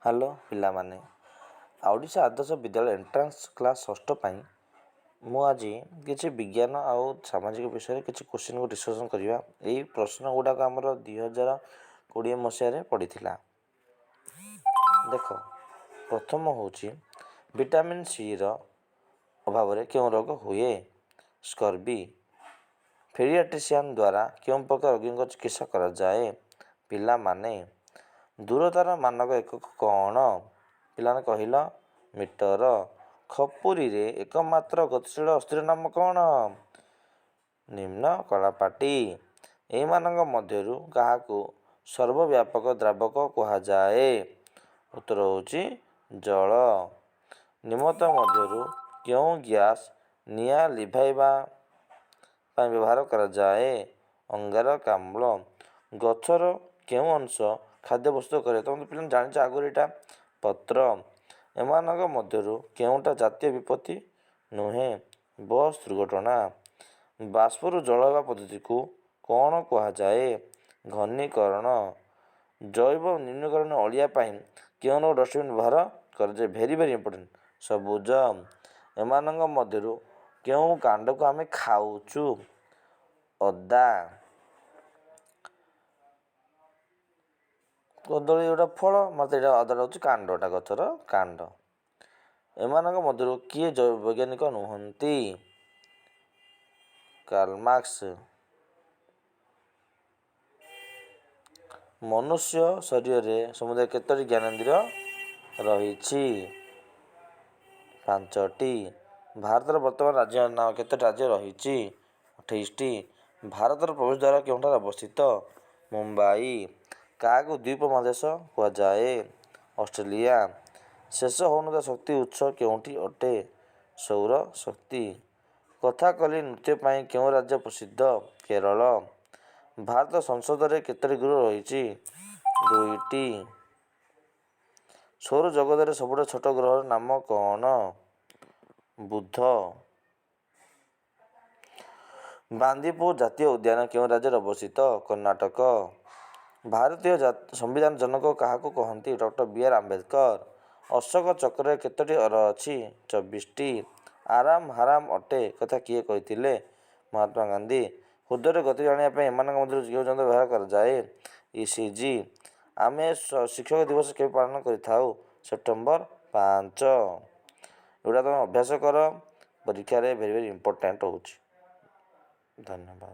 Hello ପିଲାମାନେ, ଓଡ଼ିଶା ଆଦର୍ଶ ବିଦ୍ୟାଳୟ entrance class ଷଷ୍ଠ ପାଇଁ ମୁଁ ଆଜି କିଛି ବିଜ୍ଞାନ ଆଉ ସାମାଜିକ ବିଷୟରେ କିଛି କୋଶ୍ଚିନ୍କୁ ଡିସ୍କସନ୍ କରିବା। ଏଇ ପ୍ରଶ୍ନ ଗୁଡ଼ାକ ଆମର 2020 ମସିହାରେ ପଡ଼ିଥିଲା। ଦେଖ, ପ୍ରଥମ ହେଉଛି ଭିଟାମିନ୍ ସିର ଅଭାବରେ କେଉଁ ରୋଗ ହୁଏ? ସ୍କର୍ବି। ପେଡ଼ିଆଟ୍ରିସିଆନ୍ ଦ୍ୱାରା କେଉଁ ପ୍ରକାର ରୋଗୀଙ୍କ ଚିକିତ୍ସା କରାଯାଏ? ପିଲାମାନେ, ଦୂରତାର ମାନକ ଏକକ କ'ଣ? ପିଲାମାନେ କହିଲ, ମିଟର। ଖପୁରିରେ ଏକମାତ୍ର ଗତିଶୀଳ ଅସ୍ଥିର ନାମ କ'ଣ? ନିମ୍ନ କଳାପାଟି। ଏହିମାନଙ୍କ ମଧ୍ୟରୁ କାହାକୁ ସର୍ବବ୍ୟାପକ ଦ୍ରାବକ କୁହାଯାଏ? ଉତ୍ତର ହେଉଛି ଜଳ। ନିମ୍ନତ ମଧ୍ୟରୁ କେଉଁ ଗ୍ୟାସ୍ ନିଆଁ ଲିଭାଇବା ପାଇଁ ବ୍ୟବହାର କରାଯାଏ? ଅଙ୍ଗାରକାମ୍ଳ। ଗଛର କେଉଁ ଅଂଶ ଖାଦ୍ୟ ପ୍ରସ୍ତୁତ କରେ? ତୁମେ ପିଲାମାନେ ଜାଣିଛ ଆଗରୁ ଏଇଟା ପତ୍ର। ଏମାନଙ୍କ ମଧ୍ୟରୁ କେଉଁଟା ଜାତୀୟ ବିପତ୍ତି ନୁହେଁ? ବସ୍ ଦୁର୍ଘଟଣା। ବାଷ୍ପରୁ ଜଳ ହେବା ପଦ୍ଧତିକୁ କ'ଣ କୁହାଯାଏ? ଘନୀକରଣ। ଜୈବ ନ୍ୟୁନୀକରଣ ଅଳିଆ ପାଇଁ କେଉଁ ଡଷ୍ଟବିନ୍ ବ୍ୟବହାର କରାଯାଏ? Very important. ସବୁଜ। ଏମାନଙ୍କ ମଧ୍ୟରୁ କେଉଁ କାଣ୍ଡକୁ ଆମେ ଖାଉଛୁ? ଅଦା। କଦଳୀ ଗୋଟେ ଫଳ, ମୋତେ ଏଇଟା ଅଦାଟା ହେଉଛି କାଣ୍ଡଟା, ଗଛର କାଣ୍ଡ। ଏମାନଙ୍କ ମଧ୍ୟରୁ କିଏ ବୈଜ୍ଞାନିକ ନୁହନ୍ତି? କାର୍ଲମାର୍କ୍ସ। ମନୁଷ୍ୟ ଶରୀରରେ ସମୁଦାୟ କେତୋଟି ଜ୍ଞାନେନ୍ଦ୍ରିୟ ରହିଛି? 5ଟି। ଭାରତର ବର୍ତ୍ତମାନ ରାଜ୍ୟର ନାମ କେତୋଟି ରାଜ୍ୟ ରହିଛି? 28ଟି। ଭାରତର ପ୍ରବେଶ ଦ୍ୱାର କେଉଁଠାରେ ଅବସ୍ଥିତ? ମୁମ୍ବାଇ। କାହାକୁ ଦ୍ୱୀପ ମହାଦେଶ କୁହାଯାଏ? ଅଷ୍ଟ୍ରେଲିଆ। ଶେଷ ହେଉନଥିବା ଶକ୍ତି ଉତ୍ସ କେଉଁଠି ଅଟେ? ସୌର ଶକ୍ତି। କଥାକଲି ନୃତ୍ୟ ପାଇଁ କେଉଁ ରାଜ୍ୟ ପ୍ରସିଦ୍ଧ? କେରଳ। ଭାରତ ସଂସଦରେ କେତୋଟି ଗୃହ ରହିଛି? 2ଟି। ସୌରଜଗତରେ ସବୁଠାରୁ ଛୋଟ ଗ୍ରହର ନାମ କ'ଣ? ବୁଧ। ବାନ୍ଦିପୁର ଜାତୀୟ ଉଦ୍ୟାନ କେଉଁ ରାଜ୍ୟରେ ଅବସ୍ଥିତ? କର୍ଣ୍ଣାଟକ। ଭାରତୀୟ ସମ୍ବିଧାନ ଜନକ କାହାକୁ କହନ୍ତି? ଡକ୍ଟର ବି.ଆର୍. ଆମ୍ବେଦକର। ଅଶୋକ ଚକ୍ରରେ କେତୋଟି ଅର ଅଛି? 24ଟି। ଆରାମ ହାରାମ ଅଟେ କଥା କିଏ କହିଥିଲେ? ମହାତ୍ମା ଗାନ୍ଧୀ। ହୃଦୟର ଗତି ଜାଣିବା ପାଇଁ ଏମାନଙ୍କ ମଧ୍ୟରୁ କେଉଁ ଯନ୍ତ୍ର ବ୍ୟବହାର କରାଯାଏ? ଇସିଜି। ଆମେ ଶିକ୍ଷକ ଦିବସ କେବେ ପାଳନ କରିଥାଉ? ସେପ୍ଟେମ୍ବର 5। ଏଗୁଡ଼ା ତୁମେ ଅଭ୍ୟାସ କର, ପରୀକ୍ଷାରେ ଭେରି ଇମ୍ପୋର୍ଟାଣ୍ଟ ହେଉଛି। ଧନ୍ୟବାଦ।